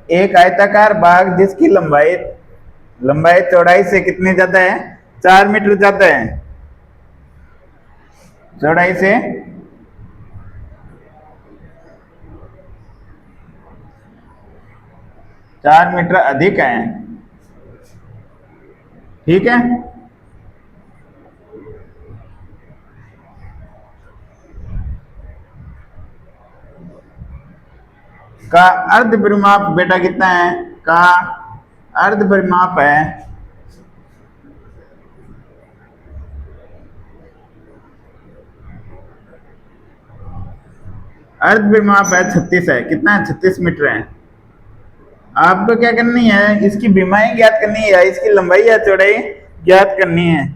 एक आयताकार बाग जिसकी लंबाई लंबाई चौड़ाई से कितनी ज्यादा है, 4 मीटर ज्यादा है, चौड़ाई से 4 मीटर अधिक है। ठीक है, का अर्ध परिमाप बेटा कितना है, का अर्ध परिमाप है अर्ध परिमाप है 36 है। कितना है, 36 मीटर है। आपको क्या करनी है, इसकी बीमाई ज्ञात करनी है, इसकी लंबाई या चौड़ाई ज्ञात करनी है।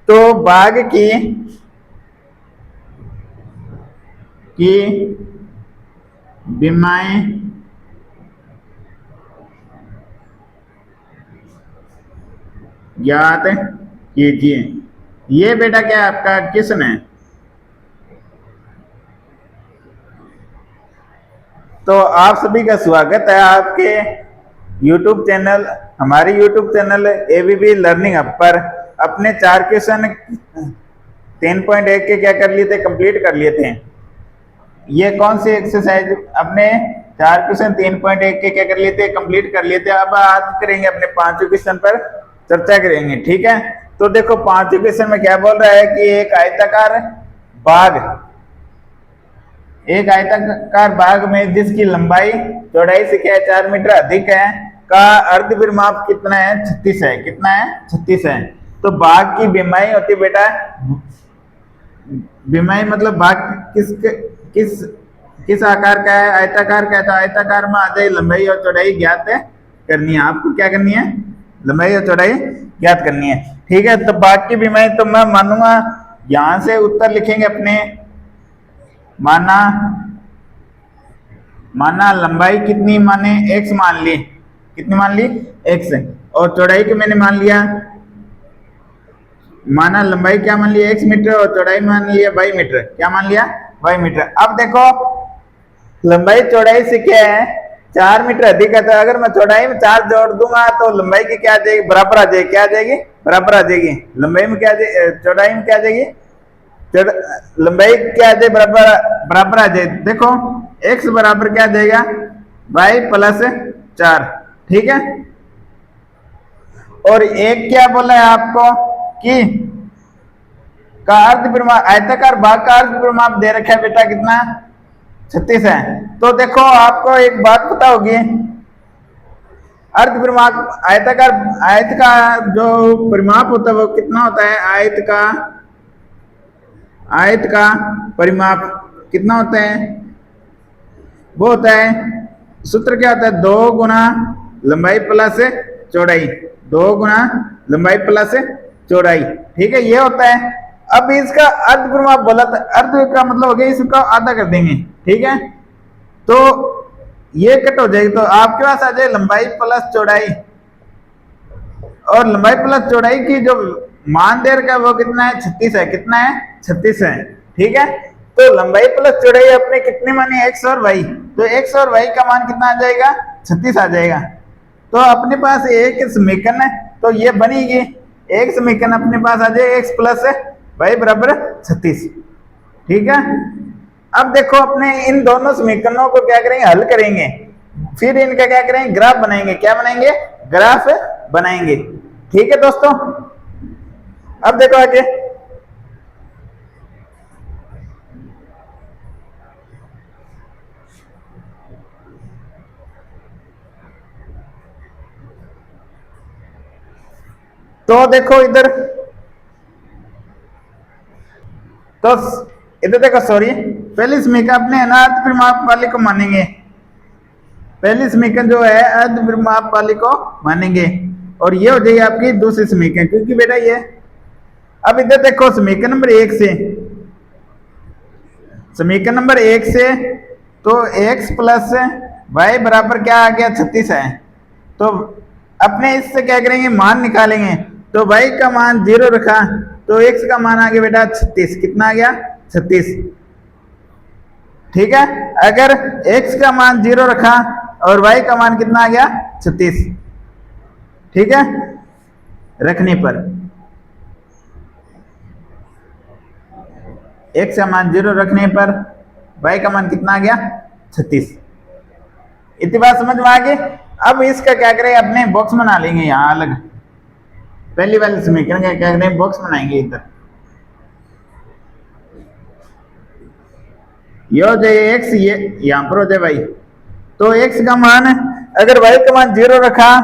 तो बाग की बीमाई ज्ञात कीजिए। ये बेटा क्या है आपका क्वेश्चन है। तो आप सभी का स्वागत है आपके YouTube चैनल, हमारे YouTube channel ABB learning hub पर। अपने 4 क्वेश्चन 3.1 के क्या कर लिए थे, कंप्लीट कर लिए थे। ये कौन सी एक्सरसाइज, अपने 4 क्वेश्चन 3.1 के क्या कर लिए थे, कंप्लीट कर लिए थे। अब आज करेंगे अपने 5वें क्वेश्चन पर चर्चा करेंगे। ठीक है, तो देखो 5वें क्वेश्चन में क्या बोल रहा है कि एक आयताकार बाग में जिसकी लंबाई चौड़ाई से क्या है, 4 मीटर अधिक है, का अर्ध परिमाप कितना है, 36 है। कितना है, 36 है। तो बाग की बीमाई होती बेटा, बीमाई मतलब बाग किस किस आकार का है, आयताकार का है। तो आयताकार में आ जाए, लंबाई और चौड़ाई ज्ञात करनी है। आपको क्या करनी है, लंबाई और चौड़ाई ज्ञात करनी है। ठीक है, तो बाग की बीमाई तो मैं मानूंगा, यहां से उत्तर लिखेंगे अपने। माना लंबाई कितनी, माने x मान ली, कितनी मान ली, x। और चौड़ाई को मैंने मान लिया, माना लंबाई क्या मान लिया, x मीटर, और चौड़ाई मान लिया y मीटर। क्या मान लिया, y मीटर। अब देखो लंबाई चौड़ाई से क्या है, 4 मीटर अधिक है। तो अगर मैं चौड़ाई में 4 जोड़ दूंगा तो लंबाई की क्या आ जाएगी, बराबर आ जाएगी। क्या आ जाएगी, बराबर आ जाएगी। लंबाई में क्या आ जाएगी, चौड़ाई में क्या आ जाएगी, लंबाई क्या आ जाए, बराबर आ जाए। देखो x बराबर क्या आ जाएगा, y प्लस 4। ठीक है, और एक क्या बोला है आपको कि का अर्ध परिमाप, आयताकार बाग का अर्ध परिमाप दे रखा है बेटा, कितना, 36 है। तो देखो आपको एक बात पता होगी, अर्ध परिमाप आयत का जो परिमाप होता है वो कितना होता है, आयत का परिमाप कितना होता है, वो होता है, सूत्र क्या होता है, 2 गुना लंबाई प्लस चौड़ाई, 2 गुना लंबाई प्लस चौड़ाई। ठीक है, ये होता है। अब इसका अर्ध परिमाप बोला था, अर्ध का मतलब हो गया इसका आधा कर देंगे। ठीक है, तो ये कट हो जाएगी, तो आपके पास आ जाए लंबाई प्लस चौड़ाई, और लंबाई प्लस चौड़ाई की जो मान दे रखा है वो कितना है, 36 है। कितना है, 36 है। ठीक है, तो लंबाई प्लस चौड़ाई अपने कितने माने, x और y। तो x और y का मान कितना आ जाएगा, 36 आ जाएगा। तो अपने पास एक समीकरण है, तो ये बनेगी, एक समीकरण अपने पास आ जाए, x प्लस y बराबर 36। ठीक है, अब देखो अपने इन दोनों समीकरणों को क्या करेंगे, हल करेंगे, फिर इनका क्या करेंगे, ग्राफ बनाएंगे। क्या बनाएंगे, ग्राफ बनाएंगे। ठीक है दोस्तों, अब देखो आगे, तो देखो इधर, तो इधर देखो, सॉरी, पहली समीकरण अपने अर्ध परिमाप वाले को मानेंगे। पहली समीकरण जो है अर्ध परिमाप वाले को मानेंगे, और ये हो जाएगी आपकी दूसरी समीकरण, क्योंकि बेटा ये, अब इधर देखो समीकरण नंबर 1 से, समीकरण नंबर 1 से, तो x प्लस y बराबर क्या आ गया, 36 है। तो अपने इससे क्या करेंगे, मान निकालेंगे। तो y का मान 0 रखा, तो x का मान आ गया बेटा 36। कितना आ गया, 36। ठीक है, अगर x का मान 0 रखा और y का मान कितना आ गया 36। ठीक है, रखने पर x का मान 0 रखने पर y का मान कितना आ गया 36। इतनी बात समझ में आ गई। अब इसका क्या करें, अपने बॉक्स बना लेंगे यहाँ अलग। पहली वाले समीकरण का क्या करें, बॉक्स बनाएंगे इधर। ये हो जाए x, ये यहाँ पर हो जाए y। तो x का मान, अगर y का मान 0 रखा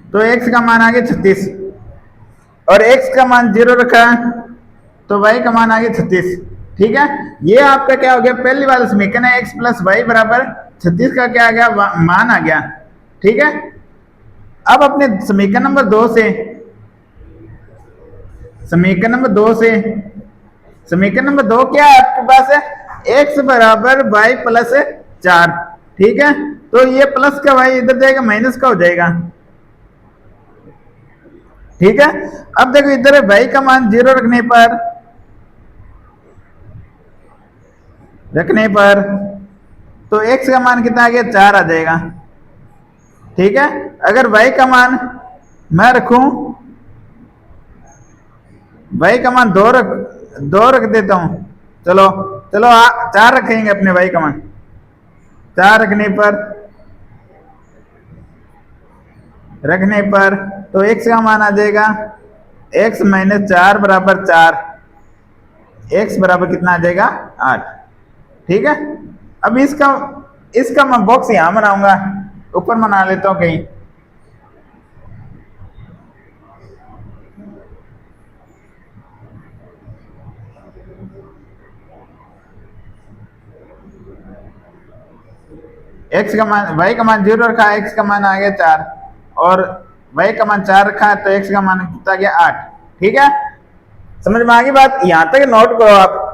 तो x का मान आ गया 36, और x का मान 0 रखा तो y का मान आ गया 36। ठीक है, ये आपका क्या हो गया, पहली वाला समीकरण है, x प्लस वाई बराबर 36 का क्या आ गया, मान आ गया। ठीक है, अब अपने समीकरण नंबर 2 से, समीकरण नंबर 2 क्या है आपके पास है, x बराबर y प्लस 4। ठीक है, तो ये प्लस का y इधर जाएगा, माइनस का हो जाएगा। ठीक है, अब देखो इधर y का मान 0 रखने पर तो x का मान कितना आ गया, 4 आ जाएगा। ठीक है, अगर y का मान मैं रखूं, y का मान 2 रख देता हूं। चलो 4 रखेंगे अपने y का मान। 4 रखने पर तो x का मान आ जाएगा x माइनस 4 बराबर 4। x बराबर कितना आ जाएगा, 8। ठीक है, अब इसका मैं बॉक्स यहां बनाऊंगा, ऊपर बना लेता हूं कहीं। x का मान, y का मान 0 रखा है, x का मान आ गया 4, और y का मान 4 रखा है तो x का मान कितना गया 8। ठीक है, समझ में आ गई बात, यहां तक नोट करो आप।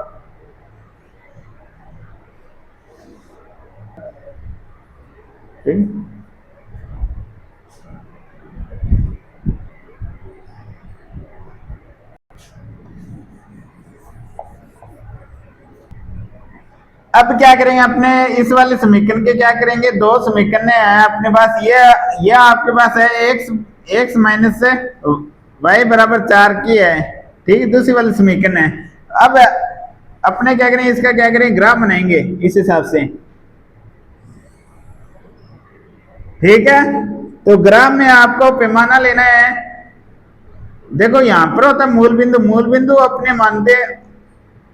अब क्या करेंगे, अपने इस वाले समीकरण के क्या करेंगे, 2 समीकरण है अपने पास। ये आपके पास है x माइनस y बराबर 4 की है। ठीक है, दूसरी वाली समीकरण है। अब अपने क्या करेंगे, इसका क्या करेंगे, ग्राफ बनाएंगे इस हिसाब से। ठीक है, तो ग्राफ में आपको पैमाना लेना है। देखो यहां पर होता है मूल बिंदु अपने मानते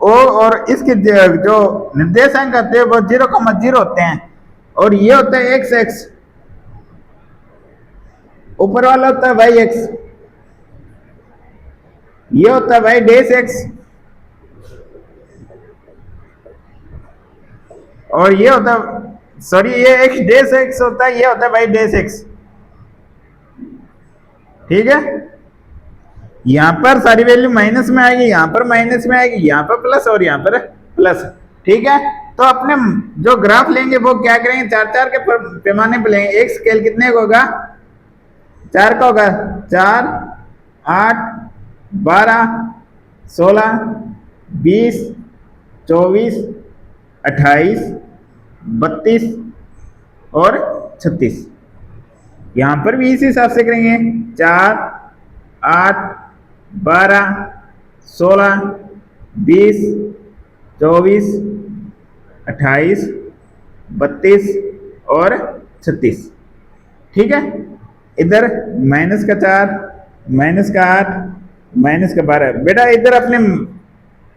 ओ, और इसके जो निर्देशांक होते हैं वो 0,0 होते हैं, और ये होता है x, ऊपर वाला होता है y(x), ये होता है y डैश x, और ये होता है, सॉरी, ये x डैश x होता है, ये होता है y डैश x। ठीक है, यहां पर सारी वैल्यू माइनस में आएगी, यहां पर माइनस में आएगी, यहां पर प्लस और यहां पर प्लस। ठीक है, तो अपने जो ग्राफ लेंगे वो क्या करेंगे, 4 के पैमाने पर लेंगे। एक स्केल कितने का होगा, 4 का होगा। 4, 8, 12, 16, 20, 24, 28, 32 और 36। यहां पर भी इसी हिसाब से करेंगे, 4, 8, 12, 16, 20, 24, 28, 32 और 36। ठीक है, इधर माइनस का 4, माइनस का 8, माइनस का 12। बेटा इधर अपने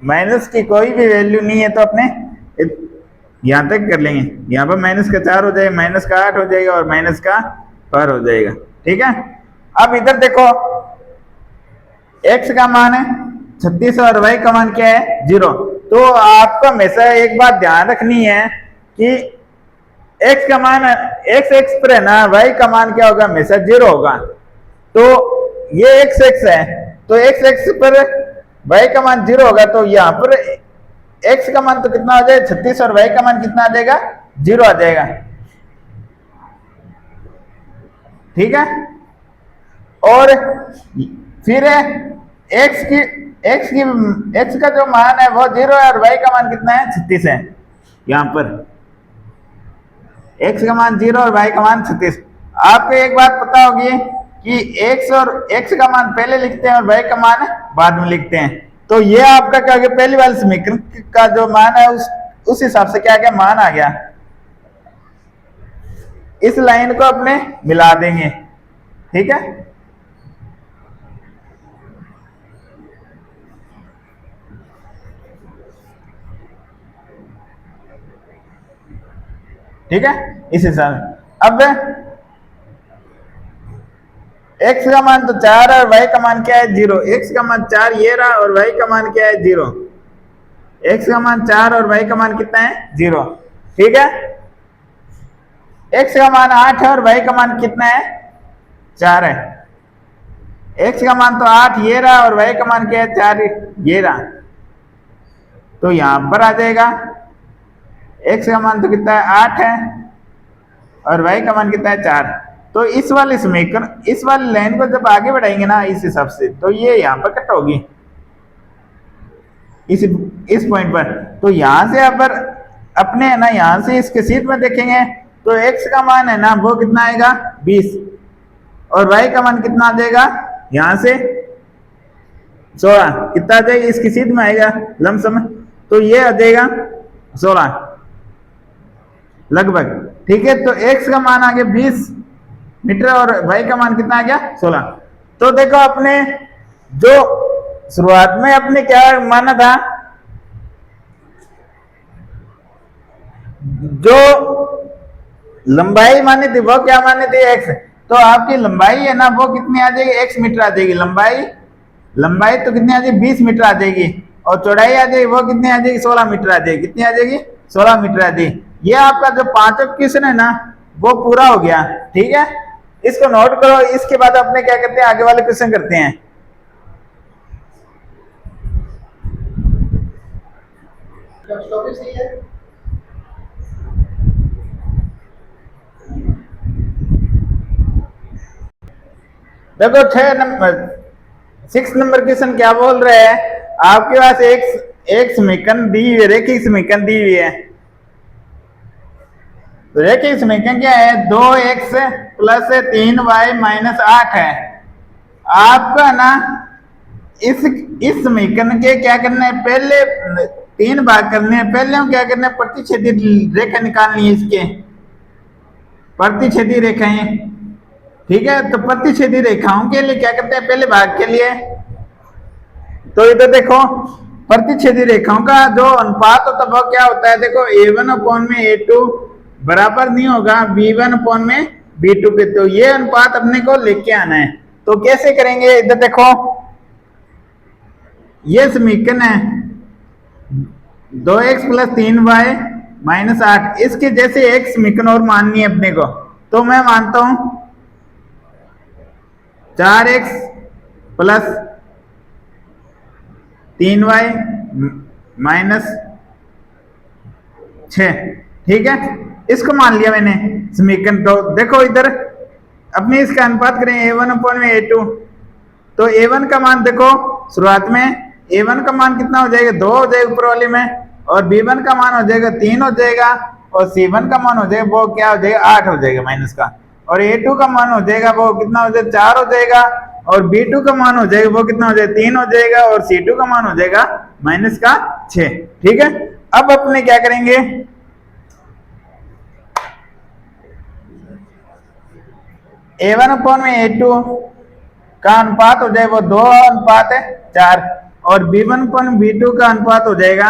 माइनस की कोई भी वैल्यू नहीं है तो अपने यहां तक कर लेंगे। यहां पर माइनस का 4 हो जाएगा, माइनस का 8 हो जाएगा और माइनस का 12 हो जाएगा। ठीक है, अब इधर देखो x का मान है 36 और y का मान क्या है, 0। तो आपको हमेशा एक बात ध्यान रखनी है कि x का मान x पर है ना, y का मान क्या होगा, हमेशा 0 होगा। तो ये x है, तो x पर y का मान 0 होगा, तो यहाँ पर x का मान तो कितना हो जाएगा 36 और y का मान कितना आ जाएगा, 0 आ जाएगा। ठीक है, और फिर x का जो मान है वो 0 है और y का मान कितना है, 36 है। यहां पर x का मान 0 और y का मान 36। आपको एक बात पता होगी कि x का मान पहले लिखते हैं और y का मान बाद में लिखते हैं। तो ये आपका क्या गया, पहली वाले समीकरण का जो मान है उस हिसाब से क्या गया, मान आ गया। इस लाइन को अपने मिला देंगे, ठीक है। ठीक है, इस हिसाब से अब x का मान तो 4 है और y का मान क्या है 0। x का मान 4 ये रहा और y का मान क्या है 0। x का मान 4 और y का मान कितना है 0, ठीक है। x का मान 8 है और y का मान कितना है 4 है। x का मान तो 8 ये रहा और y का मान क्या है 4 ये रहा, तो यहां पर आ जाएगा x का मान तो कितना है 8 है और y का मान कितना है 4। तो इस वाले समीकरण, इस वाली लाइन को जब आगे बढ़ाएंगे ना इस हिसाब से, तो ये यहां पर कट होगी इस पॉइंट पर। तो यहां से अगर अपने है ना यहां से इसके सीट में देखेंगे तो x का मान है ना वो कितना आएगा 20 और y का मान कितना आ जाएगा यहां से 16। कितना आ जाएगा इसकी सीट में आएगा लमसम, तो ये आ जाएगा 16 लगभग, ठीक है। तो x का मान आ गया 20 मीटर और y का मान कितना आ गया 16। तो देखो अपने जो शुरुआत में अपने क्या माना था, जो लंबाई मानी थी वो क्या मानी थी x। तो आपकी लंबाई है ना वो कितनी आ जाएगी x मीटर आ जाएगी। लंबाई तो कितनी आ जाएगी 20 मीटर आ जाएगी और चौड़ाई आ जाएगी वो कितनी आ जाएगी 16 मीटर आ जाएगी। कितनी आ जाएगी 16 मीटर आ जाएगी। ये आपका जो पांचों क्वेश्चन है ना वो पूरा हो गया, ठीक है। इसको नोट करो। इसके बाद अपने क्या करते हैं आगे वाले क्वेश्चन करते हैं। देखो 6 नंबर क्वेश्चन क्या बोल रहे हैं, आपके पास एक समीकरण दी हुई है, रेखिक समीकरण दी हुई है। तो रेखिक समीकरण क्या है 2x प्लस 3y माइनस 8 है। आपका ना इस समीकरण के क्या करना है, पहले 3 भाग करने हैं। पहले हम क्या करना है प्रतिच्छेदी रेखा निकालनी है, इसके प्रतिच्छेदी रेखाएं, ठीक है। तो प्रतिच्छेदी रेखाओं के लिए क्या करते हैं पहले भाग के लिए, तो इधर देखो प्रतिच्छेदी रेखाओं का जो अनुपात होता है वो क्या होता है, देखो a1 अपॉन में a2 बराबर नहीं होगा b1 अपॉन में b2 के। तो ये अनुपात अपने को लेके आना है। तो कैसे करेंगे, इधर देखो ये समीकरण है 2x प्लस 3y माइनस 8, इसके जैसे एक समीकरण और माननी है अपने को। तो मैं मानता हूं 4x प्लस 3y माइनस 6, ठीक है। इसको मान लिया मैंने समीकरण। तो देखो इधर अपने इसका अनुपात करें a1 अपॉन में a2। तो a1 का मान देखो शुरुआत में a1 का मान कितना हो जाएगा 2 हो जाएगा ऊपर वाले में, और b1 का मान हो जाएगा 3 हो जाएगा, और c1 का मान हो जाएगा वो क्या हो जाएगा 8 हो जाएगा माइनस का, और a2 का मान हो जाएगा वो कितना हो जाएगा 4 हो जाएगा, और b2 का मान हो जाएगा वो कितना हो जाएगा 3 हो जाएगा, और c2 का मान हो जाएगा माइनस का 6, ठीक है। अब अपने क्या करेंगे a1 अपॉन में a2 का अनुपात हो जाएगा वो 2 अनुपात है 4, और b1 अपॉन b2 का अनुपात हो जाएगा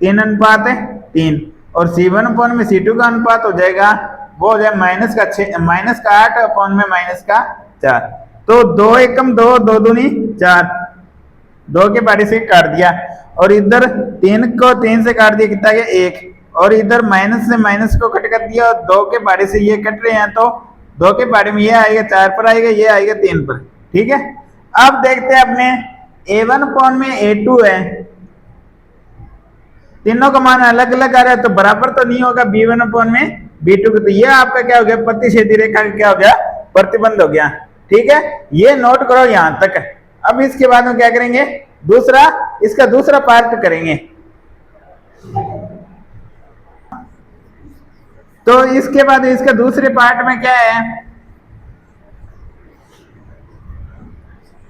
3 अनुपात है 3, और c1 अपॉन में c2 का अनुपात हो जाएगा वो हो जाएगा माइनस का 8 अपॉन में माइनस का 4। तो 2 एकम 2, 2 दूनी 4, 2 के बारी से काट दिया, और इधर 3 को 3 से काट दिया कितना गया 1, और इधर माइनस से माइनस को कट कर दिया और 2 के बारे से ये कट रहे हैं, तो 2 के बारे में ये आएगा 4 पर आएगा, ये आएगा 3 पर, ठीक है। अब देखते हैं अपने a1 अपॉन में a2 है, तीनों का मान अलग अलग आ रहा है तो बराबर तो नहीं होगा b1 अपॉन में b2 के। तो ये आपका क्या हो गया प्रतिच्छेदी रेखा का क्या हो गया प्रतिबंध हो गया, ठीक है। ये नोट करो यहां तक। अब इसके बाद हम क्या करेंगे दूसरा, इसका दूसरा पार्ट करेंगे। तो इसके बाद इसका दूसरे पार्ट में क्या है,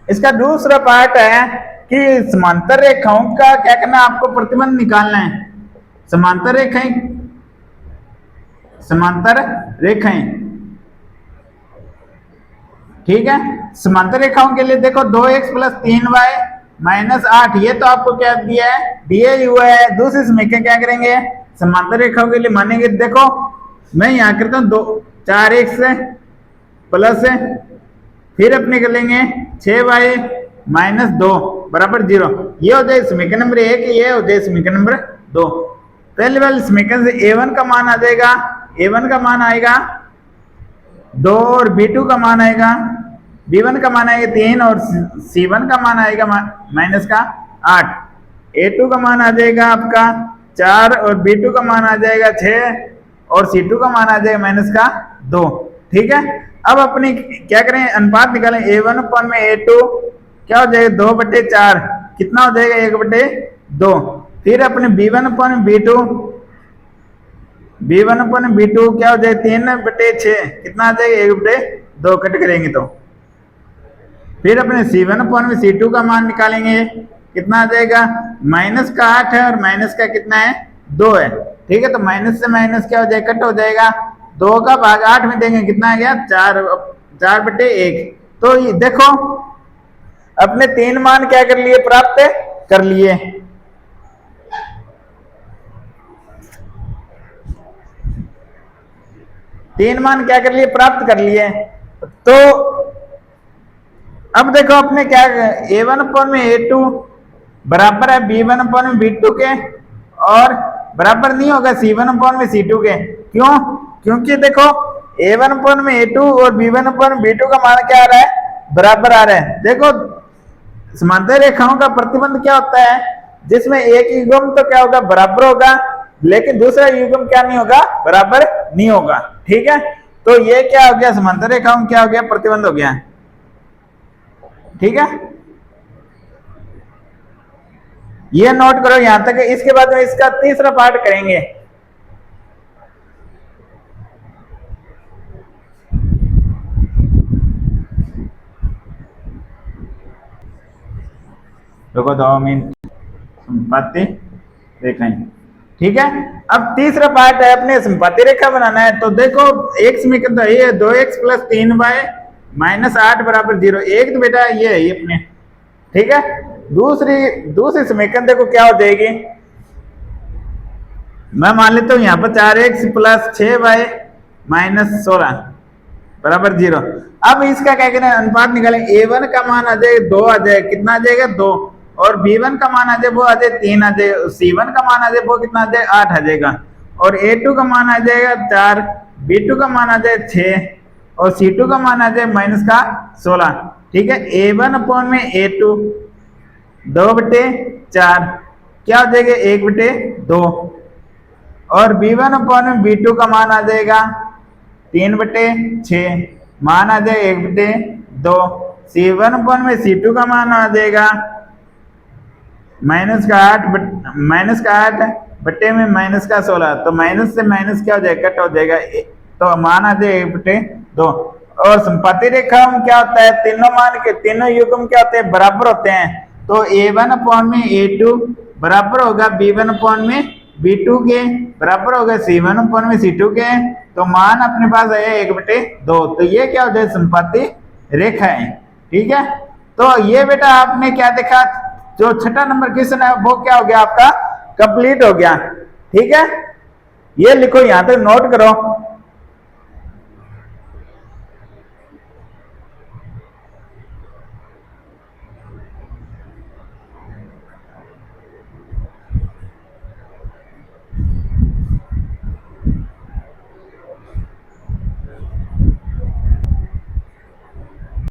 इसका दूसरा पार्ट है कि समांतर रेखाओं का क्या करना, आपको प्रतिबंध निकालना है। समांतर रेखाएं, समांतर रेखाएं, ठीक है। समांतर रेखाओं के लिए देखो 2x प्लस 3y माइनस 8, ये तो आपको क्या दिया है, दिया हुआ है। दूसरे समीकरण क्या करेंगे, समांतर रेखाओं के लिए मानेंगे, देखो मैं यहाँ करता हूँ 4x प्लस, फिर अपने कर लेंगे 6y माइनस 2 बराबर 0। ये हो जाए समीकरण नंबर 1, ये हो जाए समीकरण नंबर 2। पहले वाले समीकरण से a1 का मान आ जाएगा, a1 का मान आएगा 2 और b2 का मान आएगा, b1 का मान आएगा 3 और c1 का मान आएगा माइनस का 8। a2 का मान आ जाएगा आपका 4 और b2 का मान आ जाएगा 6 और c2 का मान आ जाएगा माइनस का 2, ठीक है। अब अपनी क्या करें, अनुपात निकालें। a1 अपन में a2 क्या हो जाएगा 2/4, कितना हो जाएगा 1/2। फिर अपने b1 अपन b2, b1 अपन b2 क्या हो जाएगा 3/6, कितना आ जाएगा 1/2, कट करेंगे तो। फिर अपने c1 अपन में c2 का मान निकालेंगे, कितना आ जाएगा माइनस का 8 है और माइनस का कितना है 2 है, ठीक है। तो माइनस से माइनस क्या हो जाएगा, कट हो जाएगा। 2 का भाग 8 में देंगे, कितना आ गया 4/1। तो ये देखो अपने 3 मान क्या कर लिए, प्राप्त कर लिए। तीन मान क्या कर लिए, प्राप्त कर लिए। तो अब देखो अपने क्या, a1 अपन में a2 बराबर है b1 अपन में b2 के, और बराबर नहीं होगा c1 अपन में c2 के। क्यों, क्योंकि देखो a1 अपन में a2 और b1 अपन में b2 का मान क्या आ रहा है, बराबर आ रहा है। देखो समांतर रेखाओं का प्रतिबंध क्या होता है, जिसमें एक युग्म तो क्या होगा, बराबर होगा, लेकिन दूसरा युग्म क्या नहीं होगा, बराबर नहीं होगा, ठीक है। तो ये क्या हो गया, समांतर रेखाओं क्या हो गया, प्रतिबंध हो गया, ठीक है। ये नोट करो यहां तक। इसके बाद में इसका तीसरा पार्ट करेंगे। देखो 2 मिनट संपाती रेखाएं, ठीक है। अब तीसरा पार्ट है अपने संपाती रेखा बनाना है। तो देखो एक समीकरण तो ये 2x प्लस 3y माइनस 8 बराबर 0, एक तो बेटा ये है अपने, ठीक है। दूसरी समीकरण देखो क्या हो जाएगी, मैं मान लेता हूं यहां पर 4x प्लस 6y माइनस 16 बराबर 0। अब इसका क्या करें, अनुपात निकालें। a1 का मान आ जाएगा 2 आ जाएगा, कितना आ जाएगा 2, और b1 का मान आ जाए वो आ जाए 3 आ जाएगा, c1 का मान आ जाए वो कितना आ जाए 8 आ जाएगा, और a2 का मान आ जाएगा 4, b2 का मान आ जाए 6 और c2 का मान आ जाए माइनस का 16, ठीक है। a1 अपॉन में a2 2/4 क्या हो जाएगा 1/2, और b1 अपॉन में b2 का मान आ जाएगा 3/6, मान आ जाए 1/2। c1 अपॉन में c2 का मान आ जाएगा माइनस का 8 बट्टे में माइनस का 16, तो माइनस से माइनस क्या हो जाएगा, कट हो जाएगा, तो मान आ जाए 1/2। और संपाती रेखा में क्या होता है, तीनों मान के तीनों युग्म क्या होते हैं, बराबर होते हैं। तो a1 अपॉन में a2 बराबर होगा b1 अपॉन में b2 के, बराबर होगा c1 अपॉन में c2 के, तो मान अपने पास आया 1/2। तो ये क्या हो जाए, संपाती रेखा है, ठीक है। तो ये बेटा आपने क्या देखा, जो छठा नंबर क्वेश्चन है वो क्या हो गया, आपका कंप्लीट हो गया, ठीक है। ये लिखो यहां तक नोट करो।